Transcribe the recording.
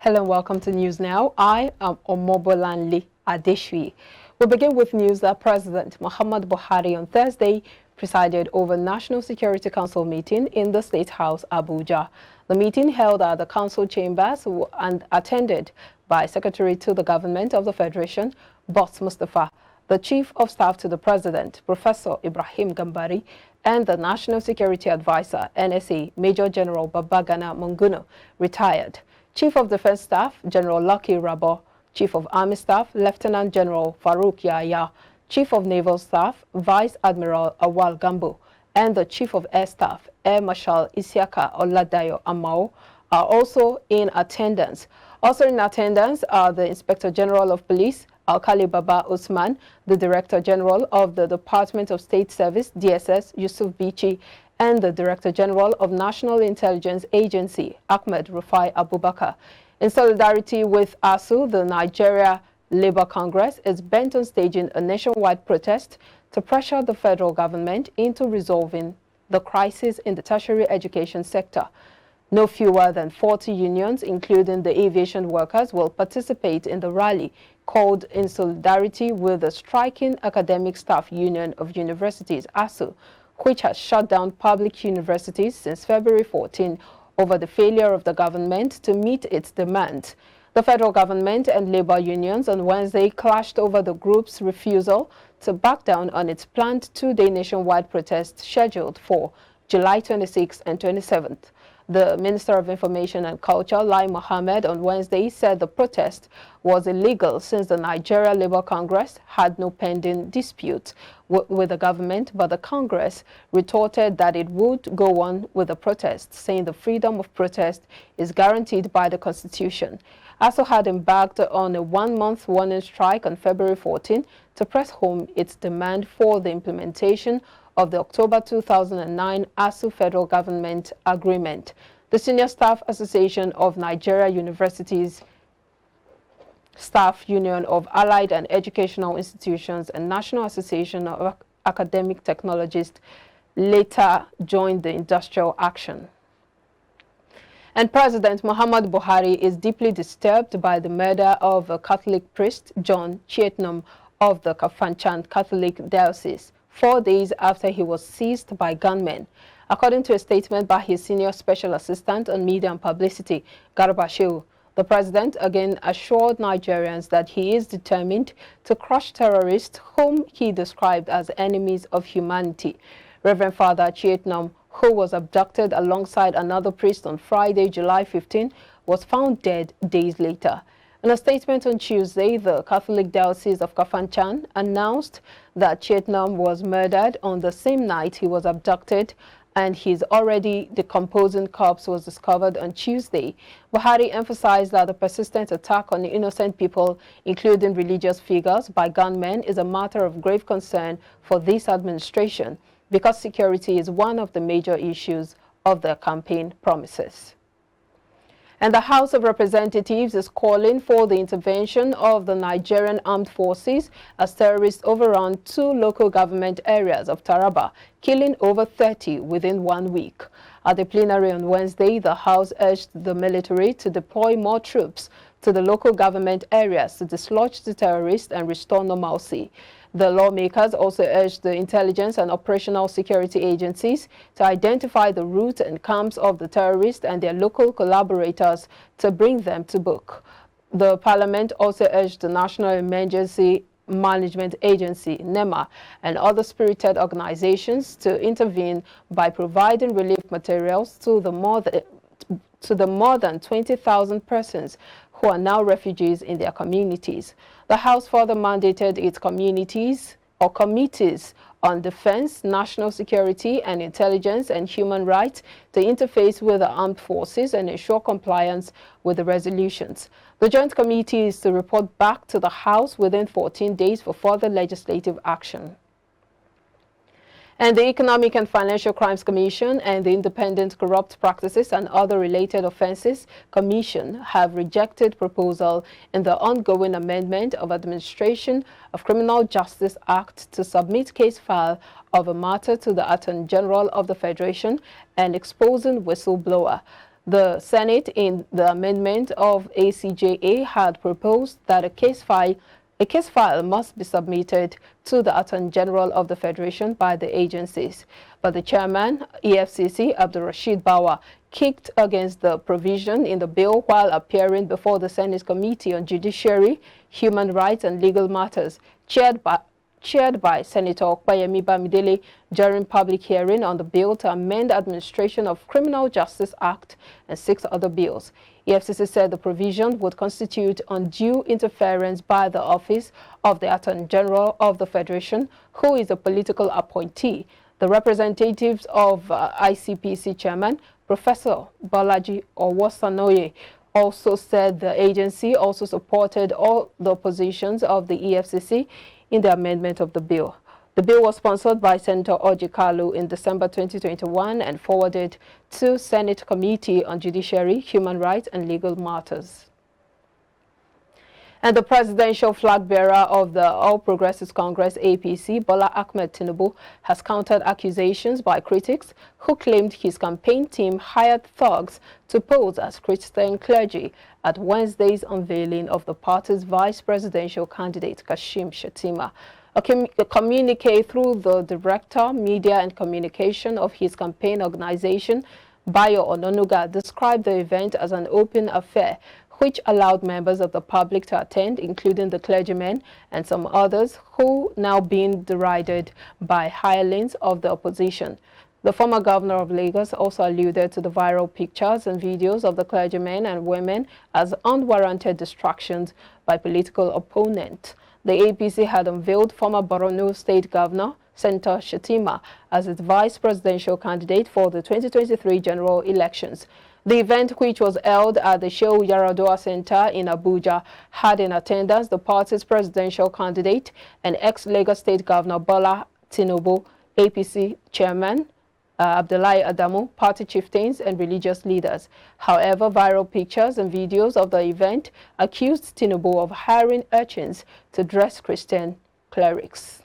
Hello and welcome to News Now. I am Omobolanle Adeshui. We begin with news that President Muhammad Buhari on Thursday presided over National Security Council meeting in the State House, Abuja. The meeting held at the council chambers and attended by Secretary to the Government of the Federation, Boss Mustafa, the Chief of Staff to the President, Professor Ibrahim Gambari, and the National Security Advisor, NSA, Major General Babagana Munguno, retired. Chief of Defense Staff, General Lucky Rabo, Chief of Army Staff, Lieutenant General Farouk Yahya, Chief of Naval Staff, Vice Admiral Awal Gambo, and the Chief of Air Staff, Air Marshal Isiaka Oladayo Amao, are also in attendance. Also in attendance are the Inspector General of Police, Alkali Baba Usman, the Director General of the Department of State Service, DSS, Yusuf Bichi, and the Director General of National Intelligence Agency, Ahmed Rufai Abubakar. In solidarity with ASU, the Nigeria Labour Congress is bent on staging a nationwide protest to pressure the federal government into resolving the crisis in the tertiary education sector. No fewer than 40 unions, including the aviation workers, will participate in the rally called in solidarity with the striking Academic Staff Union of Universities, ASU, which has shut down public universities since February 14 over the failure of the government to meet its demands. The federal government and labor unions on Wednesday clashed over the group's refusal to back down on its planned two-day nationwide protest scheduled for July 26 and 27th. The Minister of Information and Culture, Lai Mohammed, on Wednesday said the protest was illegal since the Nigeria Labour Congress had no pending dispute with the government, but the Congress retorted that it would go on with the protest, saying the freedom of protest is guaranteed by the Constitution. ASU had embarked on a one-month warning strike on February 14 to press home its demand for the implementation of the October 2009 ASU Federal Government Agreement. The Senior Staff Association of Nigeria Universities, Staff Union of Allied and Educational Institutions, and National Association of Academic Technologists later joined the industrial action. And President Muhammad Buhari is deeply disturbed by the murder of a Catholic priest, John Chietnam, of the Kafanchan Catholic Diocese, 4 days after he was seized by gunmen. According to a statement by his senior special assistant on media and publicity, Garba Shehu, the president again assured Nigerians that he is determined to crush terrorists whom he described as enemies of humanity. Reverend Father Chietnam, who was abducted alongside another priest on Friday, July 15, was found dead days later. In a statement on Tuesday, the Catholic Diocese of Kafanchan announced that Chietnam was murdered on the same night he was abducted, and his already decomposing corpse was discovered on Tuesday. Buhari emphasized that the persistent attack on innocent people, including religious figures, by gunmen is a matter of grave concern for this administration because security is one of the major issues of their campaign promises. And the House of Representatives is calling for the intervention of the Nigerian Armed Forces as terrorists overrun 2 local government areas of Taraba, killing over 30 within 1 week. At the plenary on Wednesday, the House urged the military to deploy more troops to the local government areas to dislodge the terrorists and restore normalcy. The lawmakers also urged the intelligence and operational security agencies to identify the route and camps of the terrorists and their local collaborators to bring them to book. The parliament also urged the National Emergency Management Agency, NEMA, and other spirited organizations to intervene by providing relief materials to the more than 20,000 persons who are now refugees in their communities. The House further mandated its committees on defense, national security, and intelligence and human rights to interface with the armed forces and ensure compliance with the resolutions. The Joint Committee is to report back to the House within 14 days for further legislative action. And the Economic and Financial Crimes Commission and the Independent Corrupt Practices and Other Related Offences Commission have rejected proposal in the ongoing amendment of Administration of Criminal Justice Act to submit case file of a matter to the Attorney General of the Federation and exposing whistleblower. The Senate, in the amendment of ACJA, had proposed that a case file must be submitted to the Attorney General of the Federation by the agencies. But the chairman, EFCC, Abdulrasheed Bawa, kicked against the provision in the bill while appearing before the Senate Committee on Judiciary, Human Rights and Legal Matters, chaired by Senator Okpayemi Bamidele during public hearing on the bill to amend the Administration of Criminal Justice Act and 6 other bills. EFCC said the provision would constitute undue interference by the Office of the Attorney General of the Federation, who is a political appointee. The representatives of ICPC Chairman, Professor Bolaji Owosanoye, also said the agency also supported all the positions of the EFCC in the amendment of the bill. The bill was sponsored by Senator Orji Kalu in December 2021 and forwarded to Senate Committee on Judiciary, Human Rights and Legal Matters. And the presidential flag bearer of the All Progressives Congress, APC, Bola Ahmed Tinubu, has countered accusations by critics who claimed his campaign team hired thugs to pose as Christian clergy at Wednesday's unveiling of the party's vice presidential candidate, Kashim Shettima. A communique through the Director, Media and Communication of his campaign organization, Bayo Ononuga, described the event as an open affair which allowed members of the public to attend, including the clergymen and some others who now being derided by hirelings of the opposition. The former governor of Lagos also alluded to the viral pictures and videos of the clergymen and women as unwarranted distractions by political opponents. The APC had unveiled former Borno State Governor Senator Shettima as its vice presidential candidate for the 2023 general elections. The event, which was held at the Shehu Yaradua Center in Abuja, had in attendance the party's presidential candidate and ex-Lagos State Governor Bola Tinubu, APC chairman Abdullahi Adamu, party chieftains and religious leaders. However, viral pictures and videos of the event accused Tinubu of hiring urchins to dress Christian clerics.